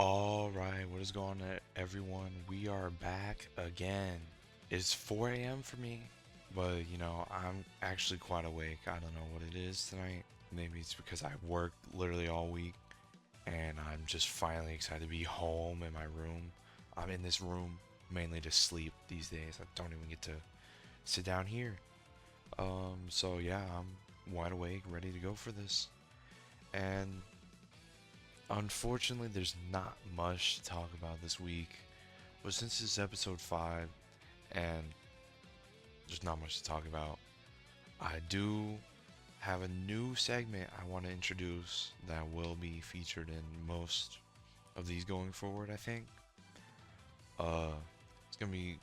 Alright, what is going on, everyone? We are back again. It's 4 a.m. for me, but I'm actually quite awake. I don't know what it is tonight. Maybe it's because I worked literally all week and I'm just finally excited to be home in my room. I'm in this room mainly to sleep these days. I don't even get to sit down here. So yeah, I'm wide awake, ready to go for this. And unfortunately, there's not much to talk about this week. But since this is episode 5 and there's not much to talk about, I do have a new segment I want to introduce that will be featured in most of these going forward, I think. Uh, it's gonna be,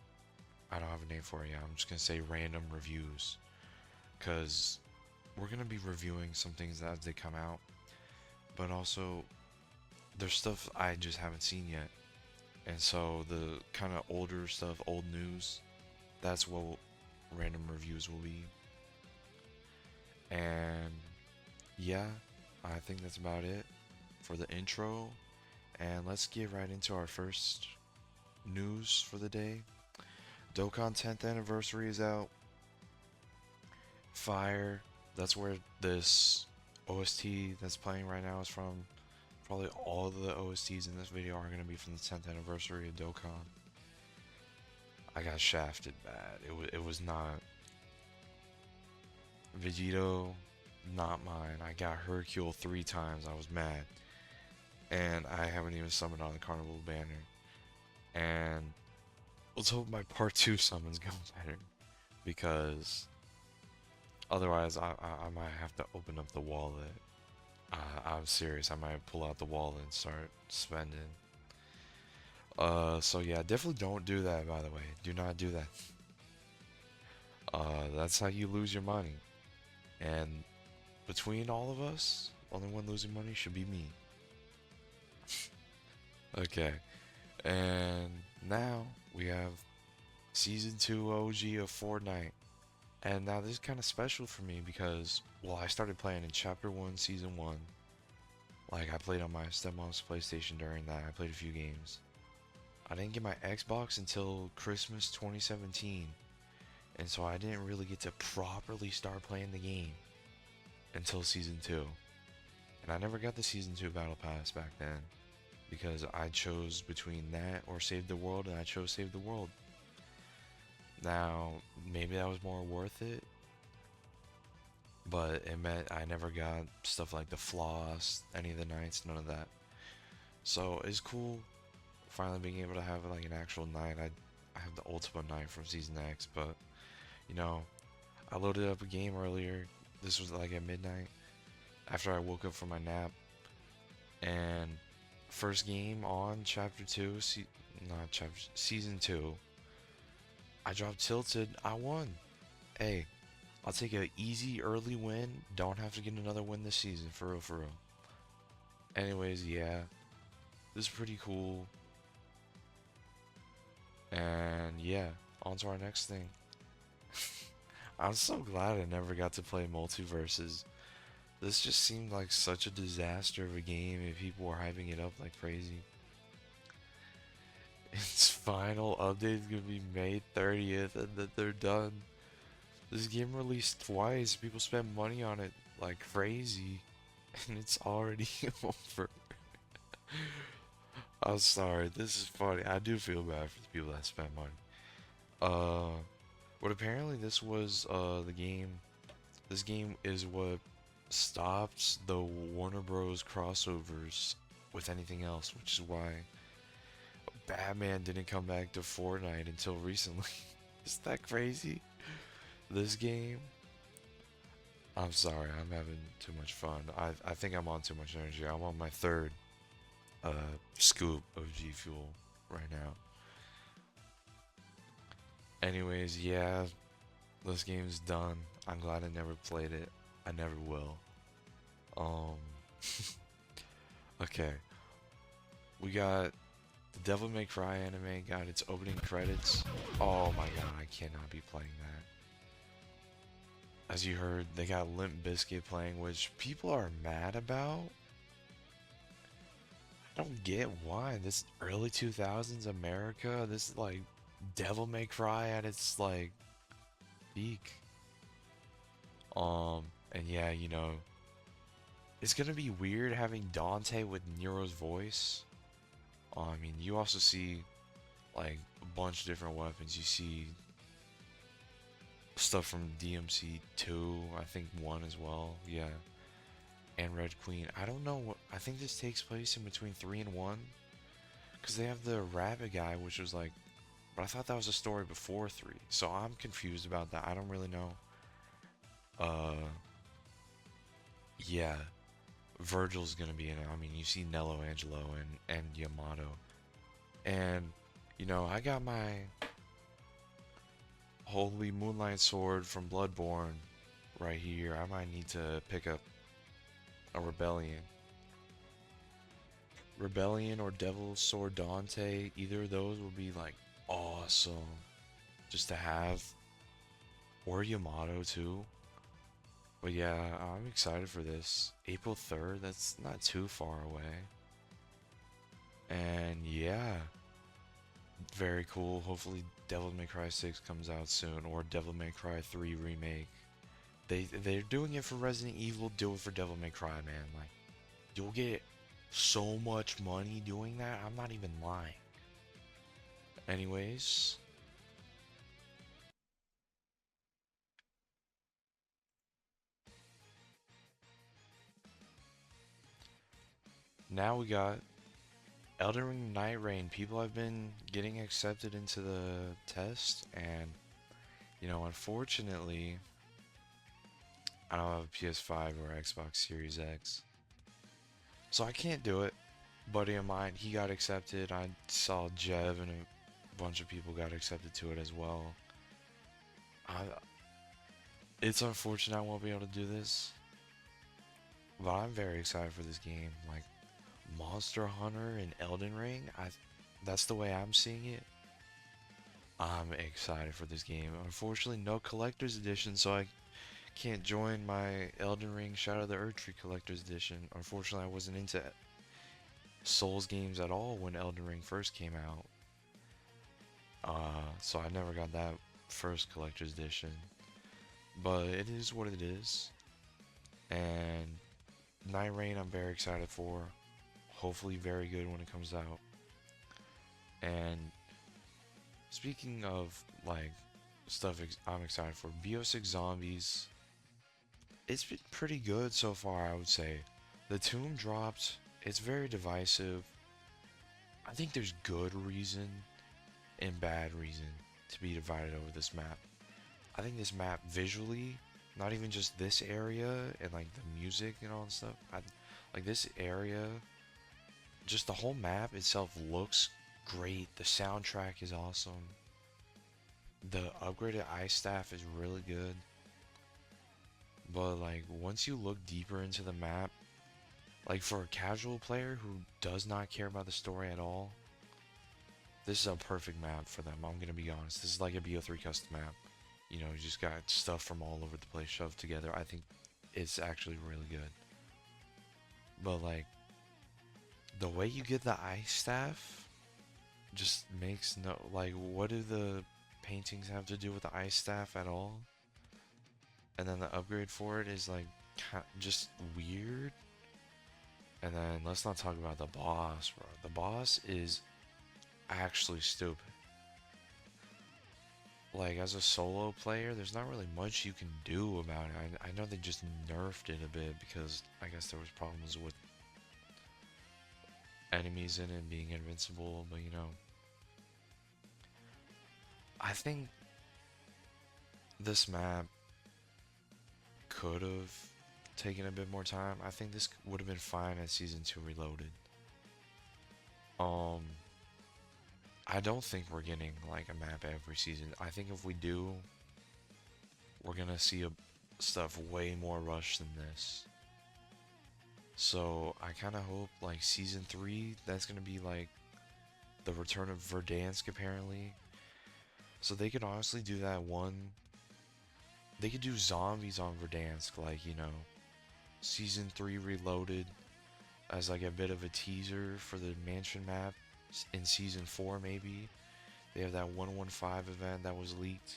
I don't have a name for it yet. I'm just gonna say random reviews. Because we're gonna be reviewing some things as they come out. But also, there's stuff I just haven't seen yet. And so the kind of older stuff, old news, that's what random reviews will be. And yeah, I think that's about it for the intro. And let's get right into our first news for the day. Dokkan 10th anniversary is out. Fire. That's where this OST that's playing right now is from. Probably all of the OSTs in this video are going to be from the 10th anniversary of Dokkan. I got shafted bad. It was not Vegito, not mine. I got Hercule 3 times. I was mad. And I haven't even summoned on the Carnival banner. And let's hope my part 2 summons go better. Because otherwise I might have to open up the wallet. I'm serious. I might pull out the wallet and start spending. So yeah, definitely don't do that, by the way. Do not do that. That's how you lose your money. And between all of us, only one losing money should be me. Okay. And now we have Season 2 OG of Fortnite. And now this is kind of special for me because, well, I started playing in Chapter 1, Season 1. Like, I played on my stepmom's PlayStation during that. I played a few games. I didn't get my Xbox until Christmas 2017. And so I didn't really get to properly start playing the game until Season 2. And I never got the Season 2 Battle Pass back then because I chose between that or Save the World, and I chose Save the World. Now, maybe that was more worth it, but it meant I never got stuff like the floss, any of the knights, none of that. So it's cool finally being able to have like an actual knight. I have the Ultimate Knight from Season X, but you know, I loaded up a game earlier. This was like at midnight after I woke up from my nap, and first game on Chapter 2, not Chapter, Season 2, I dropped tilted, I won. Hey, I'll take an easy early win. Don't have to get another win this season, for real, for real. Anyways, yeah, this is pretty cool. And yeah, on to our next thing. I'm so glad I never got to play MULTIVERSUS. This just seemed like such a disaster of a game and people were hyping it up like crazy. Its final update is gonna be May 30th and then they're done. This game released twice, people spent money on it like crazy, and it's already over. I'm sorry, this is funny. I do feel bad for the people that spent money. Uh, but apparently this was the game. This game is what stops the Warner Bros. Crossovers with anything else, which is why Batman didn't come back to Fortnite until recently. Is that crazy? This game, I'm sorry, I'm having too much fun. I think I'm on too much energy. I'm on my third scoop of G Fuel right now. Anyways, yeah, this game's done. I'm glad I never played it. I never will. Um, okay. We got the Devil May Cry anime got its opening credits. Oh my god, I cannot be playing that. As you heard, they got Limp Bizkit playing, which people are mad about. don't get why this early 2000s America, this is like Devil May Cry at its like peak. And yeah, it's gonna be weird having Dante with Nero's voice. I mean, you also see like a bunch of different weapons. You see stuff from DMC 2, I think 1 as well. Yeah, and Red Queen. I don't know what. I think this takes place in between 3 and 1 because they have the rabbit guy, which was like. But I thought that was a story before 3, so I'm confused about that. I don't really know. Uh, yeah, Virgil's gonna be in it. I mean, you see Nello Angelo and Yamato, and I got my Holy Moonlight Sword from Bloodborne right here. I might need to pick up a Rebellion. Rebellion or Devil's Sword Dante, either of those would be like awesome just to have. Or Yamato too. But yeah, I'm excited for this. April 3rd, that's not too far away. And yeah, very cool. Hopefully Devil May Cry 6 comes out soon, or Devil May Cry 3 remake. They're doing it for Resident Evil, do it for Devil May Cry, man. Like, you'll get so much money doing that. I'm not even lying. Anyways, now we got Elden Ring Night Rain. People have been getting accepted into the test, and unfortunately, I don't have a PS5 or Xbox Series X, so I can't do it. Buddy of mine, he got accepted. I saw Jev and a bunch of people got accepted to it as well. I, it's unfortunate I won't be able to do this, but I'm very excited for this game. Like Monster Hunter and Elden Ring, that's the way I'm seeing it. I'm excited for this game. Unfortunately, no collector's edition, so I can't join my Elden Ring Shadow of the Erdtree collector's edition. Unfortunately, I wasn't into Souls games at all when Elden Ring first came out. So I never got that first collector's edition. But it is what it is. And Night Rain I'm very excited for. Hopefully very good when it comes out. And speaking of like stuff I'm excited for, BO6 Zombies, it's been pretty good so far, I would say. The tomb dropped. It's very divisive. I think there's good reason and bad reason to be divided over this map. I think this map visually, not even just this area and like the music and all that stuff, like this area, just the whole map itself looks great. The soundtrack is awesome. The upgraded ice staff is really good. But like once you look deeper into the map, like for a casual player who does not care about the story at all, this is a perfect map for them. I'm gonna be honest. This is like a BO3 custom map. You just got stuff from all over the place shoved together. I think it's actually really good. But like the way you get the ice staff just makes no, like, what do the paintings have to do with the ice staff at all? And then the upgrade for it is like just weird. And then let's not talk about the boss, bro. The boss is actually stupid. Like, as a solo player, there's not really much you can do about it. I know they just nerfed it a bit because I guess there was problems with enemies in it being invincible, but I think this map could have taken a bit more time. I think this would have been fine at Season 2 Reloaded. I don't think we're getting like a map every season. I think if we do, we're gonna see stuff way more rushed than this. So I kind of hope like Season 3, that's gonna be like the return of Verdansk apparently. So they could honestly do that one. They could do zombies on Verdansk, like, Season 3 Reloaded. as like a bit of a teaser for the mansion map in season 4 maybe. They have that 115 event that was leaked.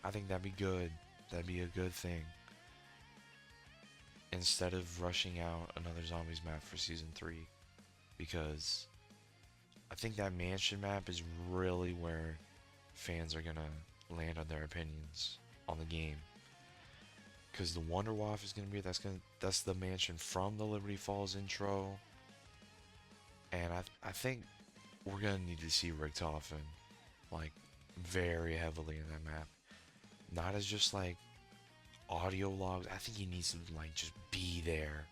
I think that'd be good. That'd be a good thing. Instead of rushing out another zombies map for season 3, because I think that mansion map is really where fans are gonna land on their opinions on the game. Because the Wonder Waff is gonna be that's the mansion from the Liberty Falls intro, and I think we're gonna need to see Richtofen like very heavily in that map, not as just like audio logs. I think he needs to like just be there.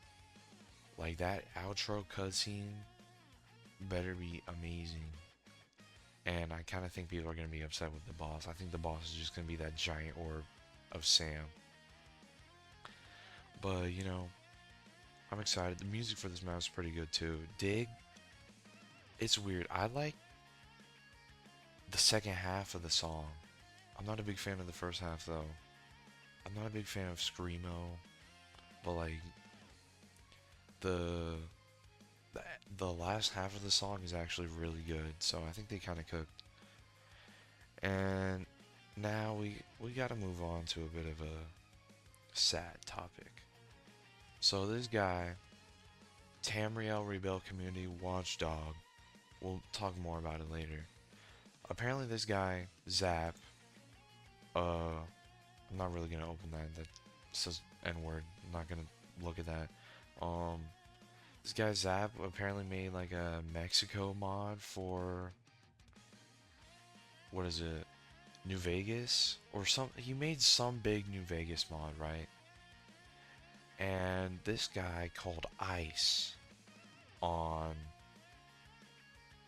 Like that outro cutscene better be amazing. And I kind of think people are going to be upset with the boss. I think the boss is just going to be that giant orb of Sam. But, you know, I'm excited. The music for this map is pretty good too. Dig, it's weird. I like the second half of the song. I'm not a big fan of the first half though. I'm not a big fan of Screamo, but like the the last half of the song is actually really good, so I think they kind of cooked. And now we got to move on to a bit of a sad topic. So this guy, Tamriel Rebel Community Watchdog, we'll talk more about it later. Apparently this guy, Zap, I'm not really gonna open that. That says N-word. I'm not gonna look at that. This guy Zap apparently made like a Mexico mod for, what is it, New Vegas or some. He made some big New Vegas mod, right? And this guy called ICE on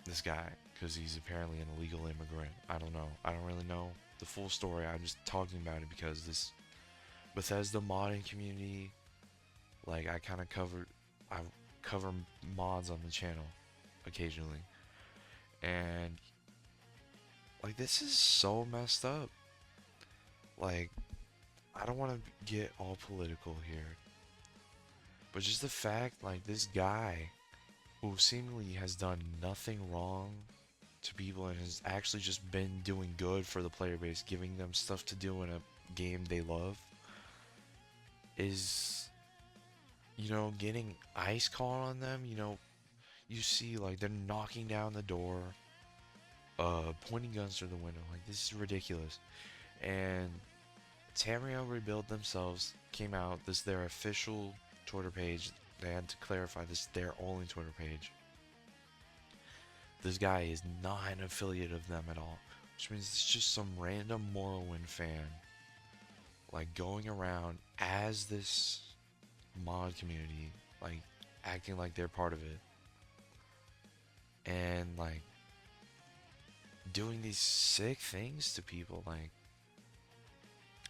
this guy because he's apparently an illegal immigrant. I don't know. I don't really know the full story. I'm just talking about it because this Bethesda modding community, like I cover mods on the channel occasionally, and like this is so messed up. Like I don't want to get all political here, but just the fact like this guy who seemingly has done nothing wrong to people and has actually just been doing good for the player base, giving them stuff to do in a game they love, is, you know, getting ice called on them. You know, you see like they're knocking down the door, pointing guns through the window. Like this is ridiculous. And Tamriel Rebuild themselves came out, this their official Twitter page. They had to clarify this their only Twitter page. This guy is not an affiliate of them at all, which means it's just some random Morrowind fan, like going around as this mod community, like acting like they're part of it, and like doing these sick things to people. Like,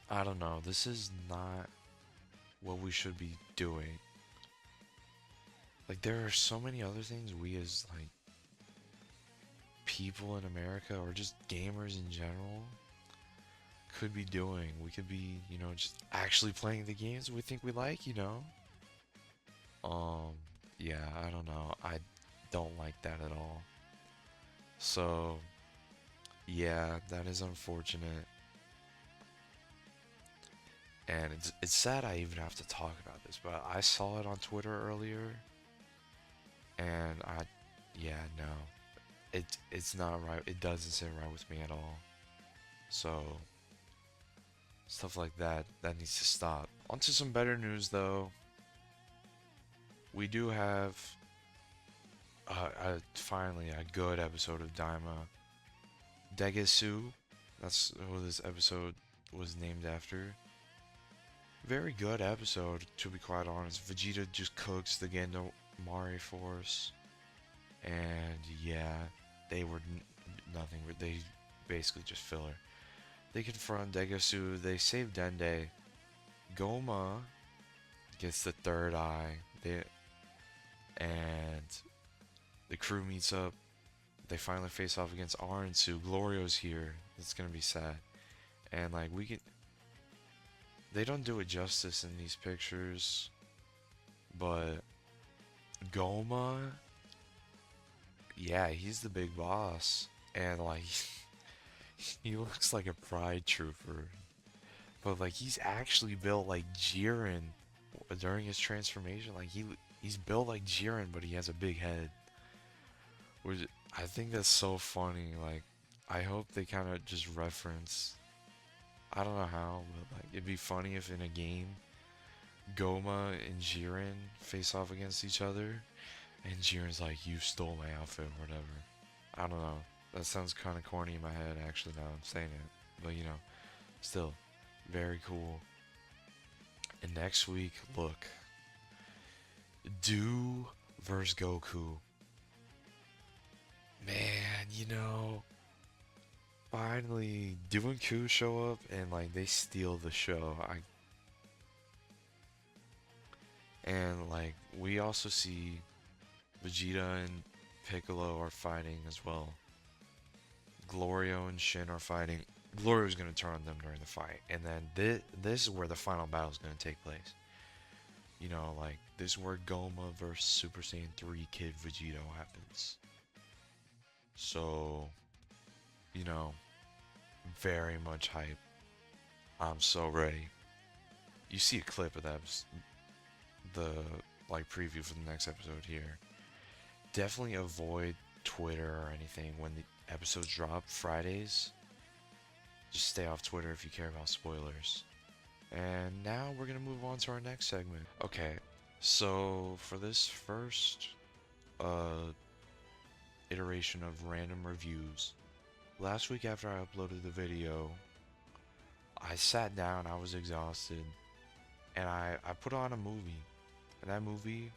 I don't know, this is not what we should be doing. Like there are so many other things we as like people in America or just gamers in general could be doing. We could be, you know, just actually playing the games we think we like, you know. Yeah, I don't know. I don't like that at all. So, yeah, that is unfortunate. And it's sad I even have to talk about this, but I saw it on Twitter earlier, and yeah, no, it's not right. It doesn't sit right with me at all. So stuff like that needs to stop. On to some better news though. We do have finally a good episode of Daima Degesu. That's who this episode was named after. Very good episode, to be quite honest. Vegeta just cooks the Gendo Mari force, and yeah, they were nothing. They basically just filler. They confront Degesu. They save Dende. Goma gets the third eye. And the crew meets up. They finally face off against Aransu. Glorio's here. It's gonna be sad. And like they don't do it justice in these pictures, but Goma, yeah, he's the big boss. And like he looks like a pride trooper. But like he's actually built like Jiren during his transformation. Like he's built like Jiren, but he has a big head. Which I think that's so funny. Like I hope they kind of just reference. I don't know how, but like it'd be funny if in a game Goma and Jiren face off against each other, and Jiren's like, "You stole my outfit," or whatever. I don't know. That sounds kind of corny in my head, actually, now I'm saying it. But you know, still, very cool. And next week, look, Do versus Goku. Man, finally, Do and Ku show up and like they steal the show. And like we also see Vegeta and Piccolo are fighting as well. Glorio and Shin are fighting. Glorio's gonna turn on them during the fight, and then this is where the final battle is gonna take place. Like this is where Goma versus Super Saiyan 3 Kid Vegito happens. So, you know, very much hype. I'm so ready. You see a clip of that, the like preview for the next episode here. Definitely avoid Twitter or anything when the episodes drop Fridays. Just stay off Twitter if you care about spoilers. And now we're gonna move on to our next segment. Okay, so for this first iteration of random reviews, last week after I uploaded the video, I sat down, I was exhausted, and I put on a movie. And that movie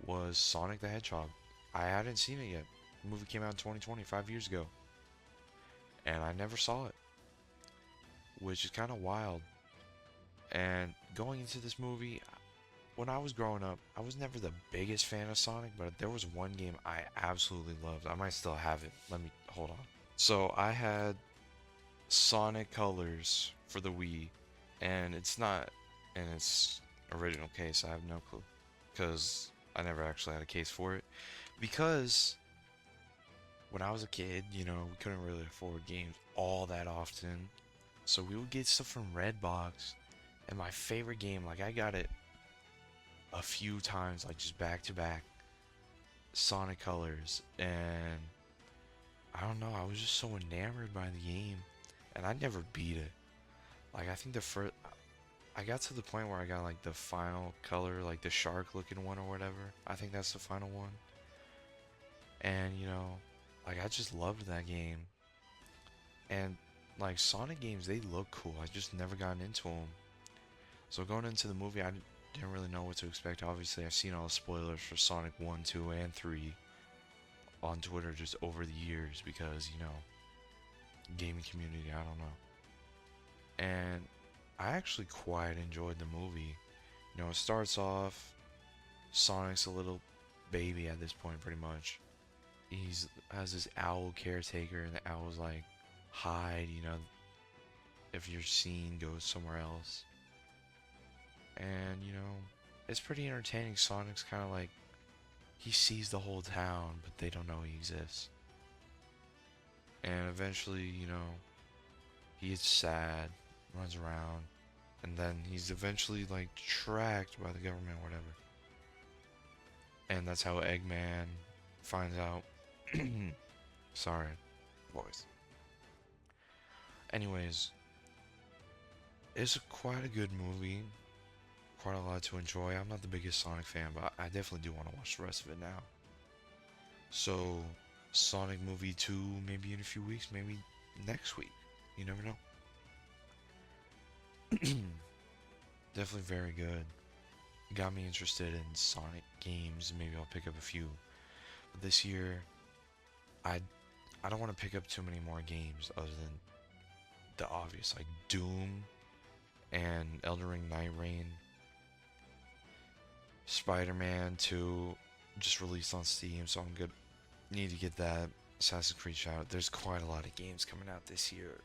was Sonic the Hedgehog. I hadn't seen it yet. The movie came out in 2020, 5 years ago. And I never saw it, which is kind of wild. And going into this movie, when I was growing up, I was never the biggest fan of Sonic, but there was one game I absolutely loved. I might still have it. Let me hold on. So I had Sonic Colors for the Wii, and it's not in its original case. I have no clue, because I never actually had a case for it. Because when I was a kid, we couldn't really afford games all that often, so we would get stuff from Redbox. And my favorite game, like I got it a few times, like just back to back, Sonic Colors, and I don't know, I was just so enamored by the game, and I never beat it. Like I think I got to the point where I got like the final color, like the shark looking one or whatever. I think that's the final one. And like I just loved that game. And like Sonic games, they look cool. I just never gotten into them. So going into the movie, I didn't really know what to expect. Obviously, I've seen all the spoilers for Sonic 1, 2, and 3 on Twitter just over the years because, gaming community, I don't know. And I actually quite enjoyed the movie. It starts off, Sonic's a little baby at this point, pretty much. He's has this owl caretaker, and the owl's like, hide, if you're seen, go somewhere else. And, it's pretty entertaining. Sonic's kind of like, he sees the whole town, but they don't know he exists. And eventually, he gets sad, runs around, and then he's eventually, like, tracked by the government or whatever. And that's how Eggman finds out. Sorry, voice. Anyways, it's quite a good movie. Quite a lot to enjoy. I'm not the biggest Sonic fan, but I definitely do want to watch the rest of it now. So, Sonic Movie 2, maybe in a few weeks, maybe next week. You never know. Definitely very good. Got me interested in Sonic games. Maybe I'll pick up a few. But this year, I don't want to pick up too many more games other than the obvious, like Doom and Elden Ring Night Rain. Spider-Man 2 just released on Steam, so I'm good. Need to get that. Assassin's Creed Shadow. There's quite a lot of games coming out this year.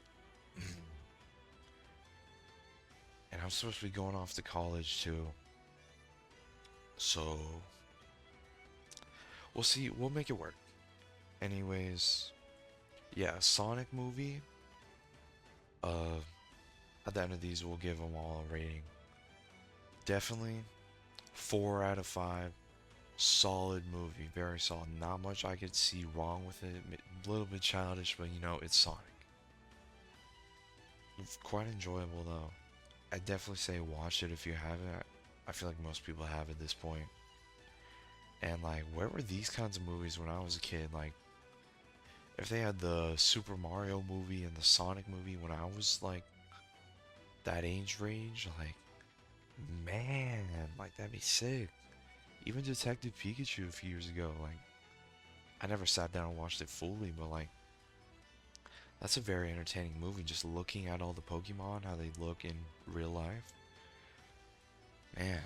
And I'm supposed to be going off to college too. So We'll see. We'll make it work. Anyways, yeah, Sonic movie. Uh, at the end of these, we'll give them all a rating. Definitely 4 out of 5. Solid movie, very solid. Not much I could see wrong with it. A little bit childish, but you know, it's Sonic. Quite enjoyable though. I definitely say watch it if you haven't. I feel like most people have at this point. And like, where were these kinds of movies when I was a kid? Like, if they had the Super Mario movie and the Sonic movie when I was like that age range, like, man, like that'd be sick. Even Detective Pikachu a few years ago, like, I never sat down and watched it fully, but like, that's a very entertaining movie. Just looking at all the Pokemon, how they look in real life, man.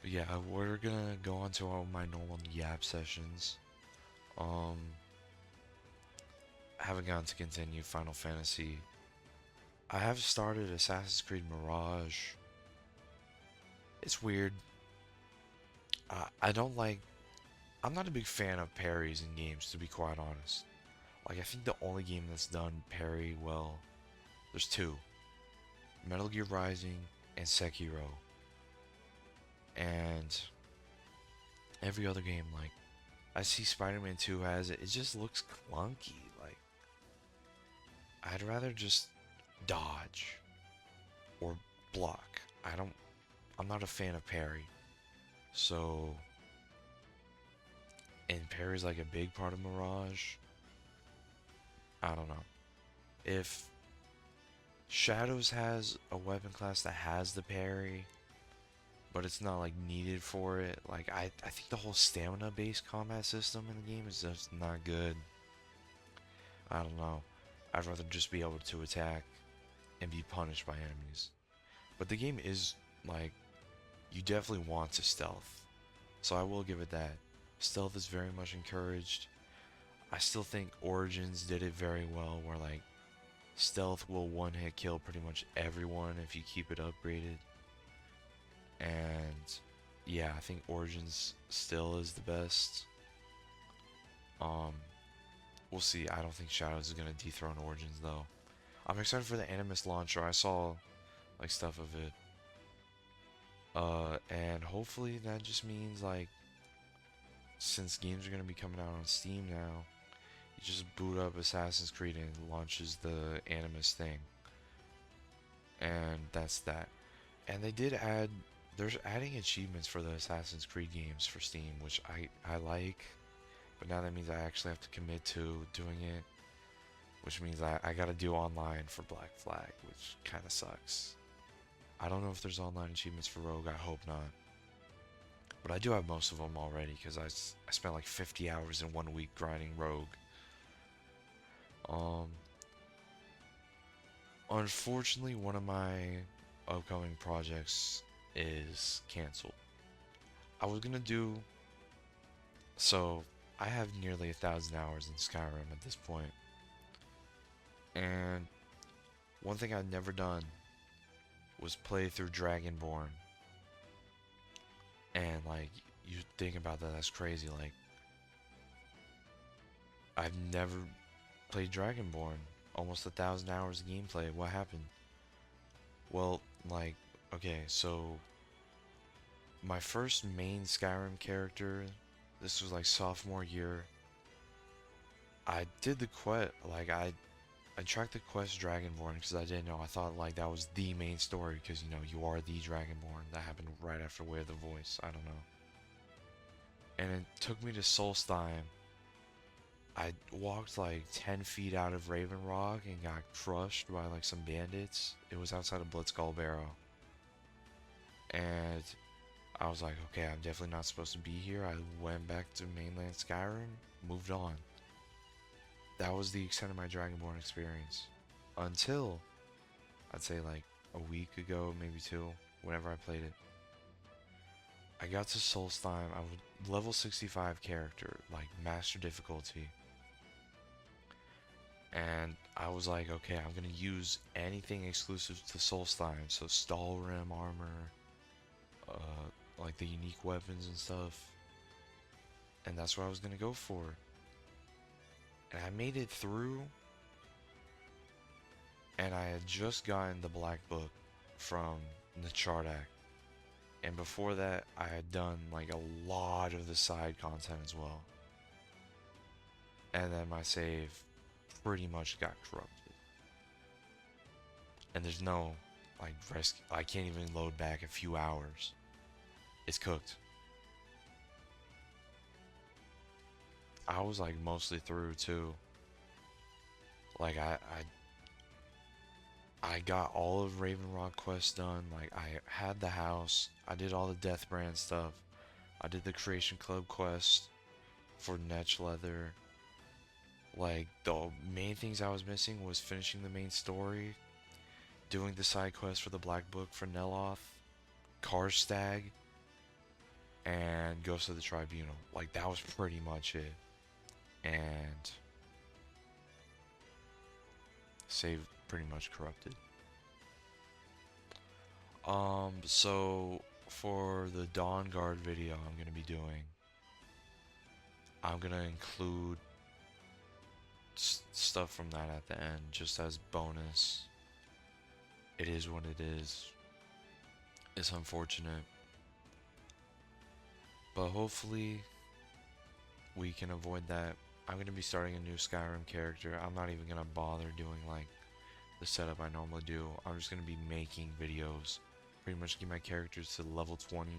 But yeah, we're gonna go on to all my normal yap sessions. Um, I haven't gotten to continue Final Fantasy. I have started Assassin's Creed Mirage. It's weird. I don't like. I'm not a big fan of parries in games, to be quite honest. Like, I think the only game that's done parry well, there's two: Metal Gear Rising and Sekiro. And every other game, like, I see Spider-Man 2 has it. It just looks clunky. Like, I'd rather just dodge or block. I'm not a fan of parry. So, and parry's like a big part of Mirage. I don't know. If Shadows has a weapon class that has the parry, but it's not like needed for it, like I think the whole stamina based combat system in the game is just not good. I don't know. I'd rather just be able to attack and be punished by enemies. But the game is like, you definitely want to stealth. So I will give it that. Stealth is very much encouraged. I still think Origins did it very well, where like stealth will one hit kill pretty much everyone if you keep it upgraded. And yeah, I think Origins still is the best. Um, we'll see. I don't think Shadows is gonna dethrone Origins though. I'm excited for the Animus launcher. I saw like stuff of it. And hopefully that just means like, since games are gonna be coming out on Steam now, you just boot up Assassin's Creed and it launches the Animus thing. And that's that. And they did add, there's adding achievements for the Assassin's Creed games for Steam, which I like. But now that means I actually have to commit to doing it, which means I gotta do online for Black Flag, which kind of sucks. I don't know if there's online achievements for Rogue, I hope not. But I do have most of them already, because I spent like 50 hours in 1 week grinding Rogue. Um, Unfortunately, one of my upcoming projects is canceled. I was gonna do, so I have nearly 1,000 hours in Skyrim at this point. And one thing I've never done was play through Dragonborn. And like, you think about that, that's crazy. Like, I've never played Dragonborn. Almost 1,000 hours of gameplay. What happened? Well, like, okay, so my first main Skyrim character, this was like sophomore year. I did the quest, like I tracked the quest Dragonborn because I didn't know. I thought like that was the main story because you know you are the Dragonborn. That happened right after Wear the Voice. I don't know. And it took me to Solstheim. I walked like 10 feet out of Raven Rock and got crushed by like some bandits. It was outside of Blitzskull Barrow. And I was like, okay, I'm definitely not supposed to be here. I went back to mainland Skyrim, moved on. That was the extent of my Dragonborn experience. Until, I'd say like a week ago, maybe two, whenever I played it. I got to Solstheim, I was level 65 character, like master difficulty. And I was like, okay, I'm gonna use anything exclusive to Solstheim, so Stalrim armor, like the unique weapons and stuff. and that's what I was gonna go for. And I made it through, and I had just gotten the black book from the Chardak. And before that, I had done like a lot of the side content as well. And then my save pretty much got corrupted. And there's no like rescue. I can't even load back a few hours. It's cooked. I was like mostly through too. Like I got all of Raven Rock quests done. Like I had the house. I did all the Death Brand stuff. I did the Creation Club quest for Netch Leather. Like the main things I was missing was finishing the main story, doing the side quest for the Black Book for Neloth, Karstag, and Ghost of the Tribunal. Like that was pretty much it. And save pretty much corrupted. So for the Dawn Guard video I'm gonna be doing, I'm gonna include stuff from that at the end, just as bonus. It is what it is. It's unfortunate, but hopefully we can avoid that. I'm gonna be starting a new Skyrim character. I'm not even gonna bother doing like the setup I normally do. I'm just gonna be making videos. Pretty much get my characters to level 20.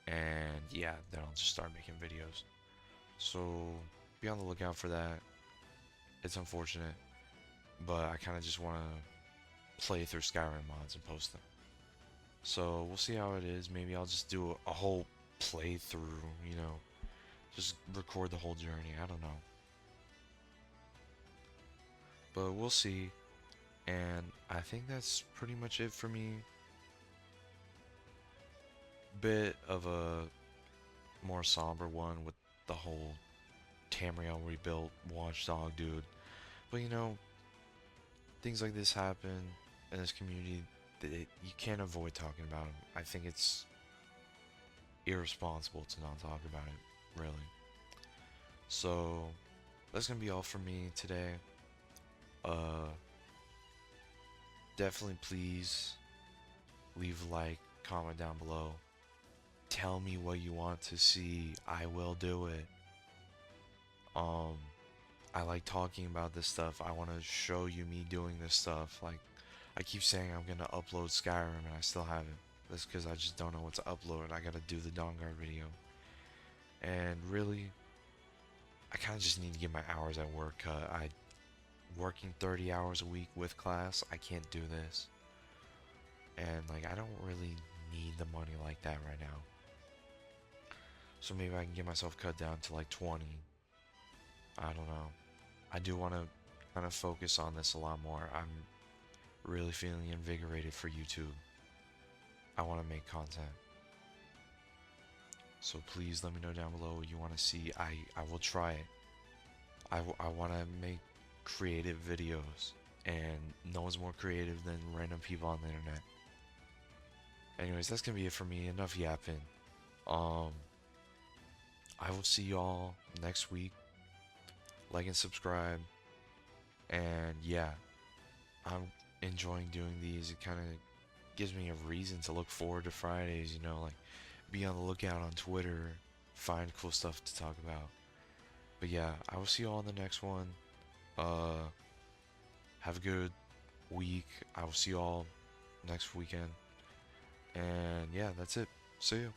And yeah, then I'll just start making videos. So be on the lookout for that. It's unfortunate, but I kind of just want to play through Skyrim mods and post them. So we'll see how it is. Maybe I'll just do a whole playthrough, you know, just record the whole journey. I don't know. But we'll see. And I think that's pretty much it for me. Bit of a more somber one with the whole Tamriel rebuilt Watchdog dude. But you know, things like this happen in this community that you can't avoid talking about them. I think it's irresponsible to not talk about it, really. So that's gonna be all for me today. Definitely please leave a like, comment down below. Tell me what you want to see. I will do it. I like talking about this stuff. I want to show you me doing this stuff. Like, I keep saying I'm gonna upload Skyrim and I still haven't. That's because I just don't know what to upload. I gotta do the Dawnguard video. And really, I kind of just need to get my hours at work cut. Working 30 hours a week with class, I can't do this. And like, I don't really need the money like that right now. So maybe I can get myself cut down to like 20. I don't know. I do want to kind of focus on this a lot more. I'm really feeling invigorated for YouTube. I want to make content. So please let me know down below what you want to see. I will try it. I want to make creative videos. And no one's more creative than random people on the internet. Anyways, that's going to be it for me. Enough yapping. I will see y'all next week. Like and subscribe. And yeah, I'm enjoying doing these. It kind of gives me a reason to look forward to Fridays, you know, like be on the lookout on Twitter, find cool stuff to talk about. But yeah, I will see you all in the next one. Have a good week. I will see you all next weekend. And yeah, that's it. See you.